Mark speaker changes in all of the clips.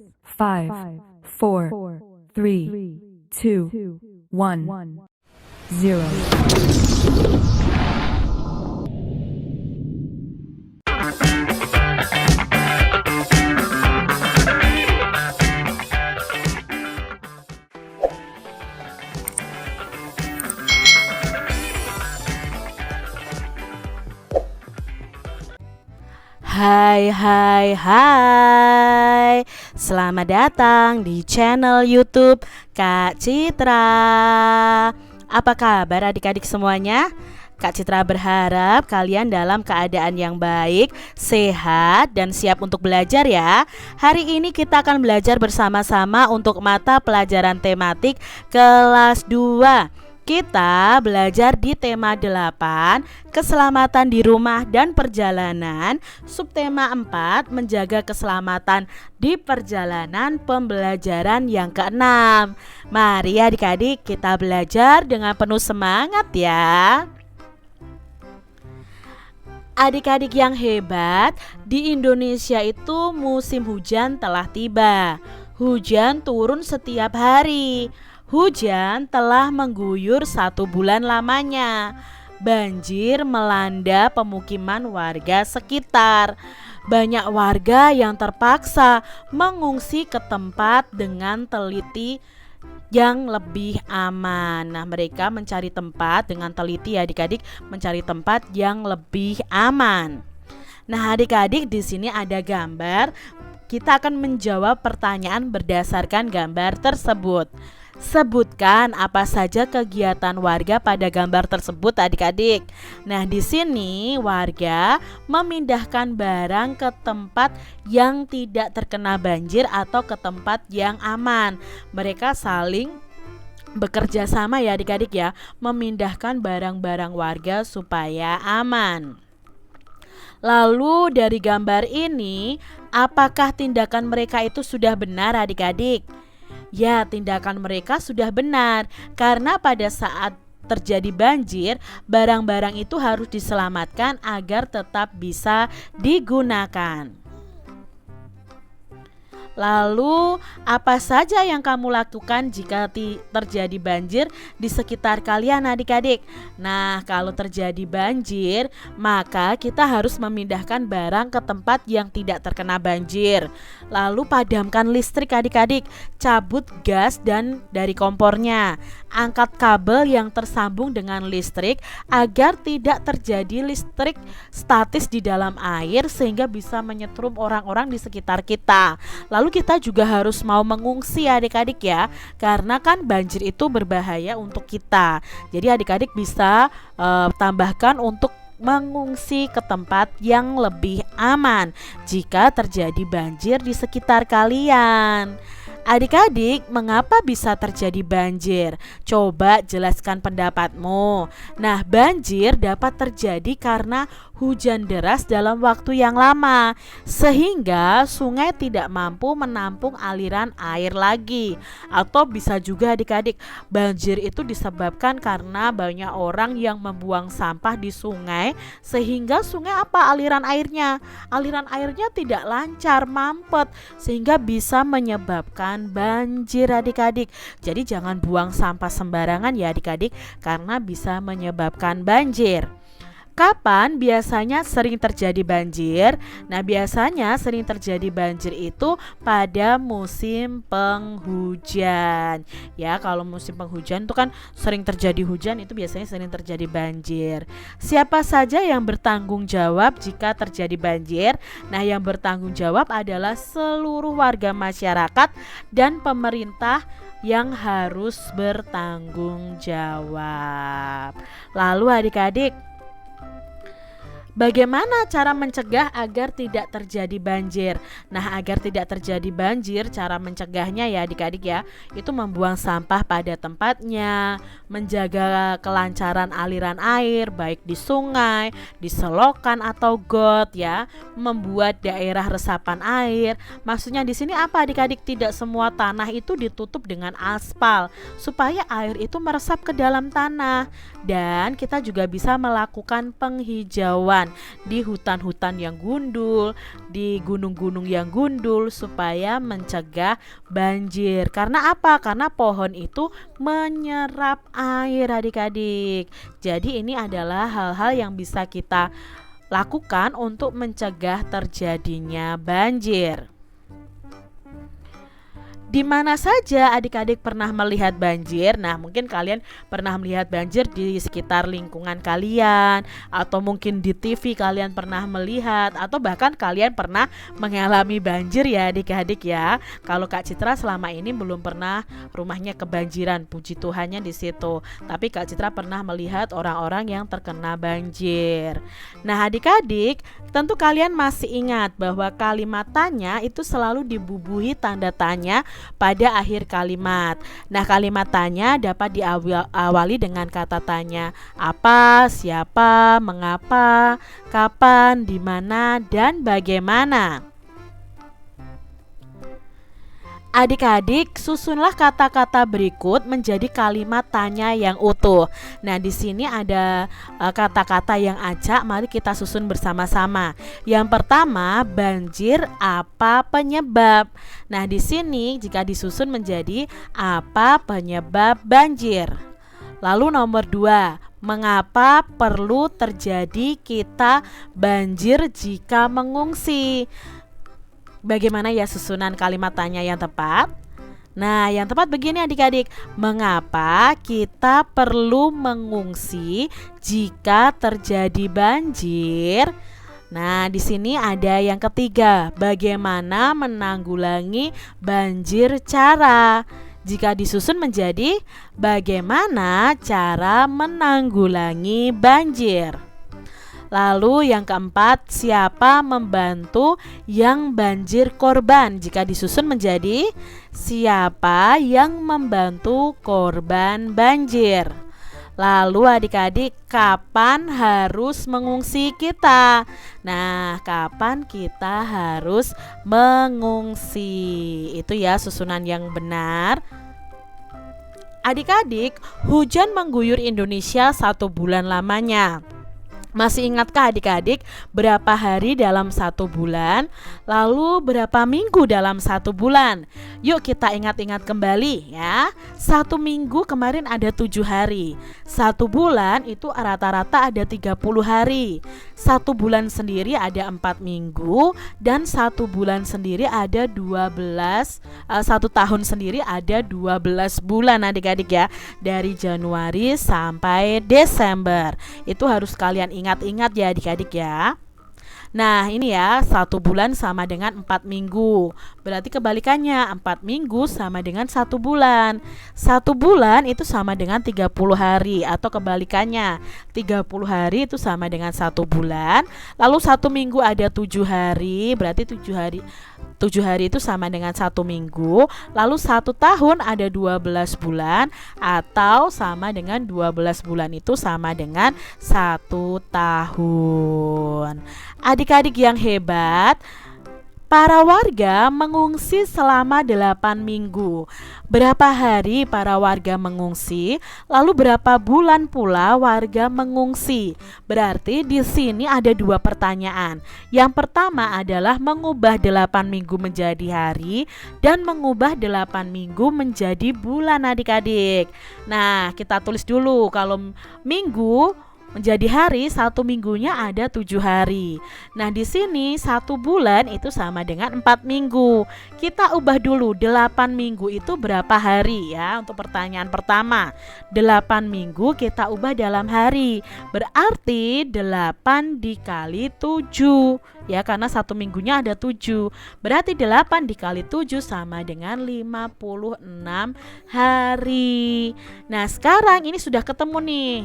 Speaker 1: 5, 4, 3, 2, 1, 0.
Speaker 2: Hai, selamat datang di channel YouTube Kak Citra. Apa kabar adik-adik semuanya? Kak Citra berharap kalian dalam keadaan yang baik, sehat, dan siap untuk belajar ya. Hari ini kita akan belajar bersama-sama untuk mata pelajaran tematik kelas 2. Kita belajar di tema 8, keselamatan di rumah dan perjalanan. Subtema 4, menjaga keselamatan di perjalanan pembelajaran yang ke-6. Mari adik-adik kita belajar dengan penuh semangat ya. Adik-adik yang hebat, di Indonesia itu musim hujan telah tiba. Hujan turun setiap hari. Hujan telah mengguyur 1 bulan lamanya. Banjir melanda pemukiman warga sekitar. Banyak warga yang terpaksa mengungsi ke tempat dengan teliti yang lebih aman. Nah, mereka mencari tempat dengan teliti ya adik-adik, mencari tempat yang lebih aman. Nah, adik-adik di sini ada gambar. Kita akan menjawab pertanyaan berdasarkan gambar tersebut. Sebutkan apa saja kegiatan warga pada gambar tersebut adik-adik. Nah, di sini warga memindahkan barang ke tempat yang tidak terkena banjir atau ke tempat yang aman. Mereka saling bekerja sama ya adik-adik ya, memindahkan barang-barang warga supaya aman. Lalu dari gambar ini, apakah tindakan mereka itu sudah benar adik-adik? Ya, tindakan mereka sudah benar karena pada saat terjadi banjir, barang-barang itu harus diselamatkan agar tetap bisa digunakan. Lalu, apa saja yang kamu lakukan jika terjadi banjir di sekitar kalian adik-adik? Nah, kalau terjadi banjir, maka kita harus memindahkan barang ke tempat yang tidak terkena banjir. Lalu padamkan listrik adik-adik, cabut gas dan dari kompornya. Angkat kabel yang tersambung dengan listrik agar tidak terjadi listrik statis di dalam air sehingga bisa menyetrum orang-orang di sekitar kita. Lalu kita juga harus mau mengungsi adik-adik ya, karena kan banjir itu berbahaya untuk kita. Jadi adik-adik bisa tambahkan untuk mengungsi ke tempat yang lebih aman jika terjadi banjir di sekitar kalian. Adik-adik, mengapa bisa terjadi banjir? Coba jelaskan pendapatmu. Nah, banjir dapat terjadi karena hujan deras dalam waktu yang lama, sehingga sungai tidak mampu menampung aliran air lagi. Atau bisa juga adik-adik, banjir itu disebabkan karena banyak orang yang membuang sampah di sungai, sehingga sungai aliran airnya tidak lancar, mampet, sehingga bisa menyebabkan banjir adik-adik. Jadi jangan buang sampah sembarangan ya adik-adik, karena bisa menyebabkan banjir. Kapan biasanya sering terjadi banjir? Nah, biasanya sering terjadi banjir itu pada musim penghujan. Ya, kalau musim penghujan itu kan sering terjadi hujan, itu biasanya sering terjadi banjir. Siapa saja yang bertanggung jawab jika terjadi banjir? Nah, yang bertanggung jawab adalah seluruh warga masyarakat dan pemerintah yang harus bertanggung jawab. Lalu adik-adik, bagaimana cara mencegah agar tidak terjadi banjir? Nah, agar tidak terjadi banjir, cara mencegahnya ya adik-adik ya, itu membuang sampah pada tempatnya, menjaga kelancaran aliran air baik di sungai, di selokan atau got ya, membuat daerah resapan air. Maksudnya di sini apa adik-adik? Tidak semua tanah itu ditutup dengan aspal supaya air itu meresap ke dalam tanah. Dan kita juga bisa melakukan penghijauan. hutan, di hutan-hutan yang gundul, di gunung-gunung yang gundul, supaya mencegah banjir. Karena apa? Karena pohon itu menyerap air, adik-adik. Jadi ini adalah hal-hal yang bisa kita lakukan untuk mencegah terjadinya banjir. Di mana saja adik-adik pernah melihat banjir? Nah, mungkin kalian pernah melihat banjir di sekitar lingkungan kalian, atau mungkin di TV kalian pernah melihat, atau bahkan kalian pernah mengalami banjir ya adik-adik ya. Kalau Kak Citra selama ini belum pernah rumahnya kebanjiran, puji Tuhannya di situ. Tapi Kak Citra pernah melihat orang-orang yang terkena banjir. Nah, adik-adik, tentu kalian masih ingat bahwa kalimat tanya itu selalu dibubuhi tanda tanya pada akhir kalimat. Nah, kalimat tanya dapat diawali dengan kata tanya: apa, siapa, mengapa, kapan, di mana, dan bagaimana. Adik-adik, susunlah kata-kata berikut menjadi kalimat tanya yang utuh. Nah, di sini ada kata-kata yang acak, mari kita susun bersama-sama. Yang pertama, banjir apa penyebab? Nah, di sini jika disusun menjadi apa penyebab banjir. Lalu nomor 2, mengapa perlu terjadi kita banjir jika mengungsi? Bagaimana ya susunan kalimat tanya yang tepat? Nah, yang tepat begini adik-adik. Mengapa kita perlu mengungsi jika terjadi banjir? Nah, di sini ada yang ketiga. Bagaimana menanggulangi banjir cara? Jika disusun menjadi bagaimana cara menanggulangi banjir? Lalu yang keempat, siapa membantu yang banjir korban? Jika disusun menjadi siapa yang membantu korban banjir? Lalu adik-adik, kapan harus mengungsi kita? Nah, kapan kita harus mengungsi? Itu ya susunan yang benar. Adik-adik, hujan mengguyur Indonesia 1 bulan lamanya. Masih ingatkah adik-adik berapa hari dalam 1 bulan? Lalu berapa minggu dalam 1 bulan? Yuk kita ingat-ingat kembali ya. 1 minggu kemarin ada 7 hari. 1 bulan itu rata-rata ada 30 hari. 1 bulan sendiri ada 4 minggu. Dan 1 bulan sendiri ada 12. 1 tahun sendiri ada 12 bulan adik-adik ya. Dari Januari sampai Desember. Itu harus kalian ingat-ingat ya adik-adik ya. Nah, ini ya, 1 bulan sama dengan 4 minggu. Berarti kebalikannya, 4 minggu sama dengan 1 bulan. 1 bulan itu sama dengan 30 hari. Atau kebalikannya, 30 hari itu sama dengan 1 bulan. Lalu 1 minggu ada 7 hari. Berarti 7 hari itu sama dengan 1 minggu. Lalu 1 tahun ada 12 bulan. Atau sama dengan 12 bulan itu sama dengan 1 tahun. Adik-adik yang hebat, para warga mengungsi selama 8 minggu. Berapa hari para warga mengungsi? Lalu berapa bulan pula warga mengungsi? Berarti di sini ada 2 pertanyaan. Yang pertama adalah mengubah 8 minggu menjadi hari dan mengubah 8 minggu menjadi bulan adik-adik. Nah, kita tulis dulu. Kalau minggu menjadi hari, 1 minggunya ada 7 hari. Nah, di sini 1 bulan itu sama dengan 4 minggu. Kita ubah dulu 8 minggu itu berapa hari ya. Untuk pertanyaan pertama, 8 minggu kita ubah dalam hari. Berarti 8 dikali 7 ya, karena 1 minggunya ada 7. Berarti 8 dikali 7 sama dengan 56 hari. Nah, sekarang ini sudah ketemu nih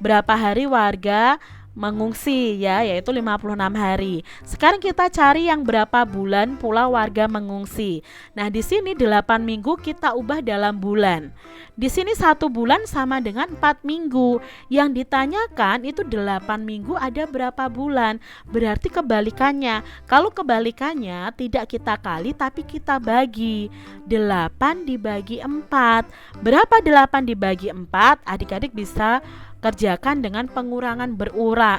Speaker 2: berapa hari warga mengungsi ya, yaitu 56 hari. Sekarang kita cari yang berapa bulan pula warga mengungsi. Nah, di sini 8 minggu kita ubah dalam bulan. Di sini 1 bulan sama dengan 4 minggu. Yang ditanyakan itu 8 minggu ada berapa bulan. Berarti kebalikannya. Kalau kebalikannya tidak kita kali tapi kita bagi. 8 dibagi 4. Berapa 8 dibagi 4? Adik-adik bisa kerjakan dengan pengurangan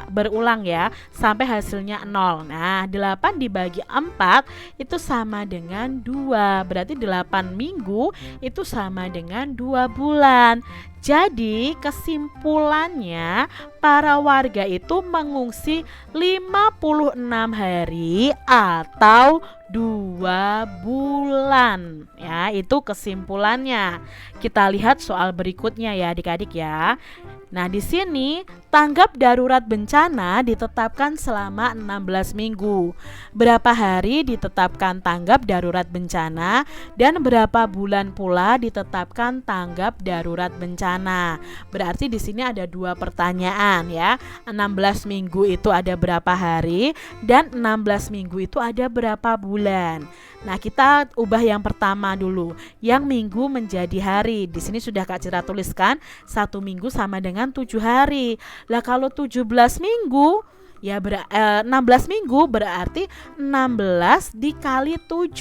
Speaker 2: berulang ya, sampai hasilnya 0. Nah, 8 dibagi 4 itu sama dengan 2. Berarti 8 minggu itu sama dengan 2 bulan. Jadi kesimpulannya, para warga itu mengungsi 56 hari atau 2 bulan. Ya, itu kesimpulannya. Kita lihat soal berikutnya ya adik-adik ya. Nah, di sini tanggap darurat bencana ditetapkan selama 16 minggu. Berapa hari ditetapkan tanggap darurat bencana dan berapa bulan pula ditetapkan tanggap darurat bencana. Berarti di sini ada 2 pertanyaan ya. 16 minggu itu ada berapa hari dan 16 minggu itu ada berapa bulan. Nah, kita ubah yang pertama dulu, yang minggu menjadi hari. Di sini sudah Kak Citra tuliskan 1 minggu sama dengan 7 hari. Lah kalau 17 minggu ya 16 minggu berarti 16 dikali 7.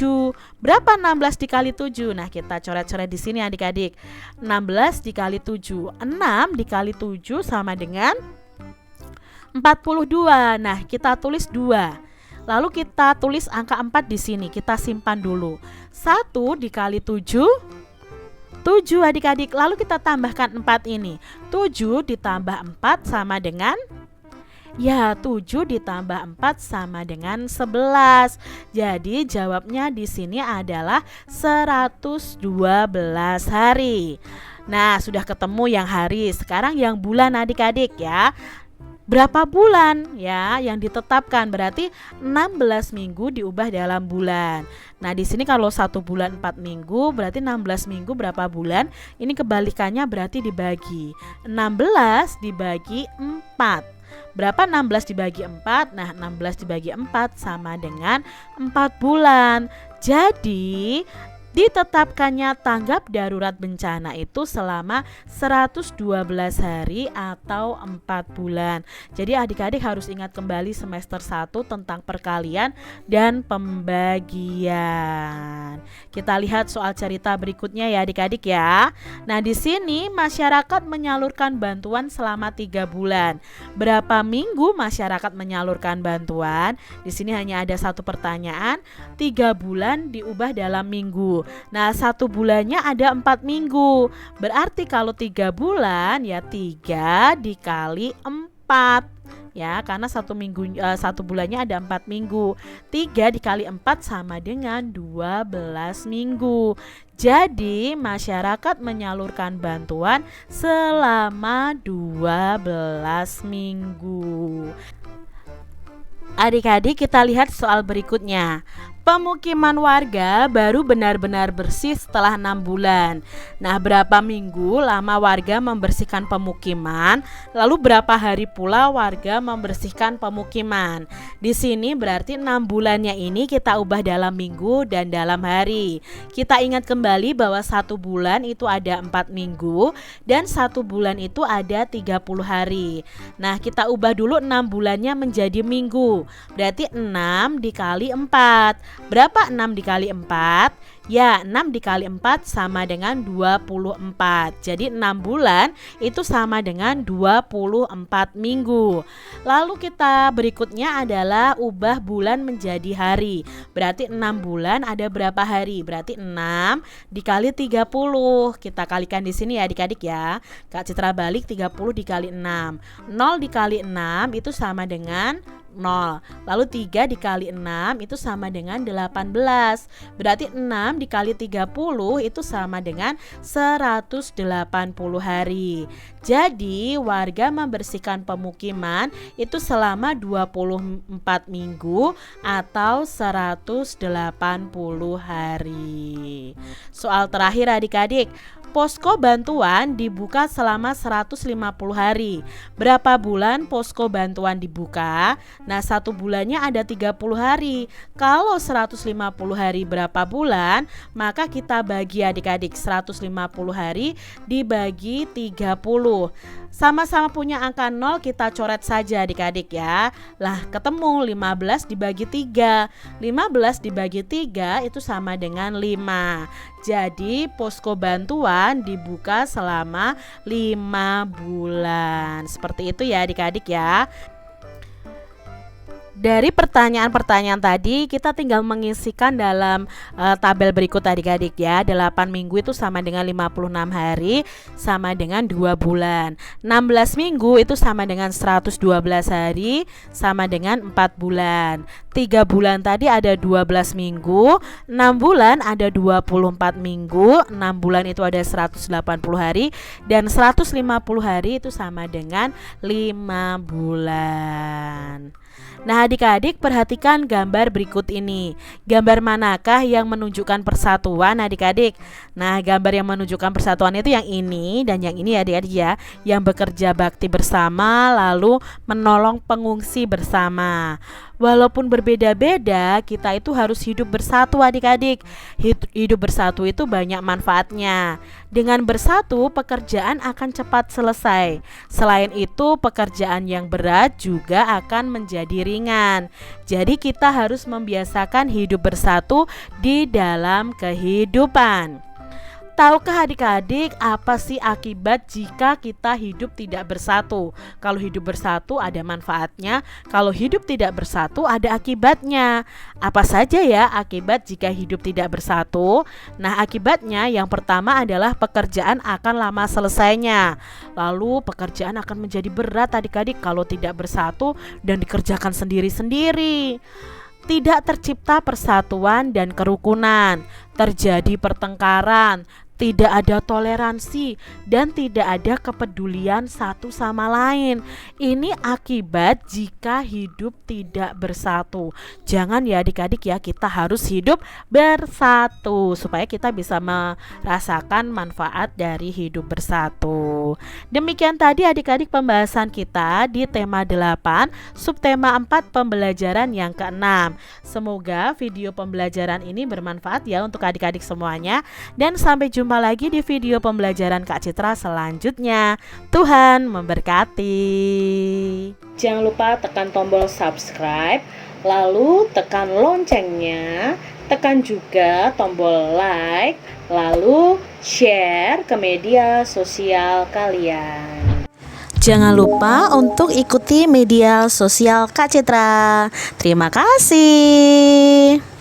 Speaker 2: Berapa 16 dikali 7? Nah, kita coret-coret di sini adik-adik. 16 dikali 7. 6 dikali 7 sama dengan 42. Nah, kita tulis 2. Lalu kita tulis angka 4 di sini. Kita simpan dulu. 1 dikali 7, 7 adik-adik. Lalu kita tambahkan 4 ini. 7 ditambah 4 sama dengan, ya, 7 ditambah 4 sama dengan 11. Jadi jawabnya di sini adalah 112 hari. Nah, sudah ketemu yang hari. Sekarang yang bulan adik-adik ya. Berapa bulan ya yang ditetapkan? Berarti 16 minggu diubah dalam bulan. Nah, di sini kalau 1 bulan 4 minggu berarti 16 minggu berapa bulan? Ini kebalikannya berarti dibagi. 16 dibagi 4. Berapa 16 dibagi 4? Nah, 16 dibagi 4 sama dengan 4 bulan. Jadi ditetapkannya tanggap darurat bencana itu selama 112 hari atau 4 bulan. Jadi adik-adik harus ingat kembali semester 1 tentang perkalian dan pembagian. Kita lihat soal cerita berikutnya ya adik-adik ya. Nah, di sini masyarakat menyalurkan bantuan selama 3 bulan. Berapa minggu masyarakat menyalurkan bantuan? Di sini hanya ada 1 pertanyaan. 3 bulan diubah dalam minggu. Nah, 1 bulannya ada 4 minggu. Berarti kalau 3 bulan ya 3 dikali 4. Ya, karena 1 bulannya ada 4 minggu. 3 dikali 4 sama dengan 12 minggu. Jadi masyarakat menyalurkan bantuan selama 12 minggu. Adik-adik, kita lihat soal berikutnya. Pemukiman warga baru benar-benar bersih setelah 6 bulan. Nah, berapa minggu lama warga membersihkan pemukiman? Lalu berapa hari pula warga membersihkan pemukiman? Di sini berarti 6 bulannya ini kita ubah dalam minggu dan dalam hari. Kita ingat kembali bahwa 1 bulan itu ada 4 minggu dan 1 bulan itu ada 30 hari. Nah, kita ubah dulu 6 bulannya menjadi minggu. Berarti 6 dikali 4. Berapa 6 dikali 4? Ya, 6 dikali 4 sama dengan 24. Jadi 6 bulan itu sama dengan 24 minggu. Lalu kita berikutnya adalah ubah bulan menjadi hari. Berarti 6 bulan ada berapa hari? Berarti 6 dikali 30. Kita kalikan di sini ya adik-adik ya. Kak Citra balik 30 dikali 6. 0 dikali 6 itu sama dengan 0. Lalu 3 dikali 6 itu sama dengan 18. Berarti 6 dikali 30 itu sama dengan 180 hari. Jadi warga membersihkan pemukiman itu selama 24 minggu atau 180 hari. Soal terakhir adik-adik. Posko bantuan dibuka selama 150 hari. Berapa bulan posko bantuan dibuka? Nah, 1 bulannya ada 30 hari. Kalau 150 hari berapa bulan? Maka kita bagi adik-adik 150 hari dibagi 30. Sama-sama punya angka 0, kita coret saja adik-adik ya. Lah ketemu 15 dibagi 3. 15 dibagi 3 itu sama dengan 5. Jadi posko bantuan dibuka selama 5 bulan. Seperti itu ya adik-adik ya. Dari pertanyaan-pertanyaan tadi kita tinggal mengisikan dalam tabel berikut adik-adik ya. 8 minggu itu sama dengan 56 hari sama dengan 2 bulan. 16 minggu itu sama dengan 112 hari sama dengan 4 bulan. 3 bulan tadi ada 12 minggu, 6 bulan ada 24 minggu, 6 bulan itu ada 180 hari, dan 150 hari itu sama dengan 5 bulan. Nah adik-adik perhatikan gambar berikut ini. Gambar manakah yang menunjukkan persatuan adik-adik? Nah gambar yang menunjukkan persatuan itu yang ini dan yang ini adik-adik ya. Yang bekerja bakti bersama lalu menolong pengungsi bersama. Walaupun berbeda-beda, kita itu harus hidup bersatu adik-adik. Hidup bersatu itu banyak manfaatnya. Dengan bersatu, pekerjaan akan cepat selesai. Selain itu, pekerjaan yang berat juga akan menjadi ringan. Jadi kita harus membiasakan hidup bersatu di dalam kehidupan. Tahukah adik-adik apa sih akibat jika kita hidup tidak bersatu? Kalau hidup bersatu ada manfaatnya, kalau hidup tidak bersatu ada akibatnya. Apa saja ya akibat jika hidup tidak bersatu? Nah akibatnya yang pertama adalah pekerjaan akan lama selesainya. Lalu pekerjaan akan menjadi berat adik-adik kalau tidak bersatu dan dikerjakan sendiri-sendiri. Tidak tercipta persatuan dan kerukunan, terjadi pertengkaran, tidak ada toleransi, dan tidak ada kepedulian satu sama lain. Ini akibat jika hidup tidak bersatu. Jangan ya adik-adik ya, kita harus hidup bersatu supaya kita bisa merasakan manfaat dari hidup bersatu. Demikian tadi adik-adik pembahasan kita di tema 8, subtema 4 pembelajaran yang ke-6. Semoga video pembelajaran ini bermanfaat ya untuk adik-adik semuanya, dan sampai jumpa lagi di video pembelajaran Kak Citra selanjutnya. Tuhan memberkati. Jangan lupa tekan tombol subscribe, lalu tekan loncengnya, tekan juga tombol like, lalu share ke media sosial kalian. Jangan lupa untuk ikuti media sosial Kak Citra. Terima kasih.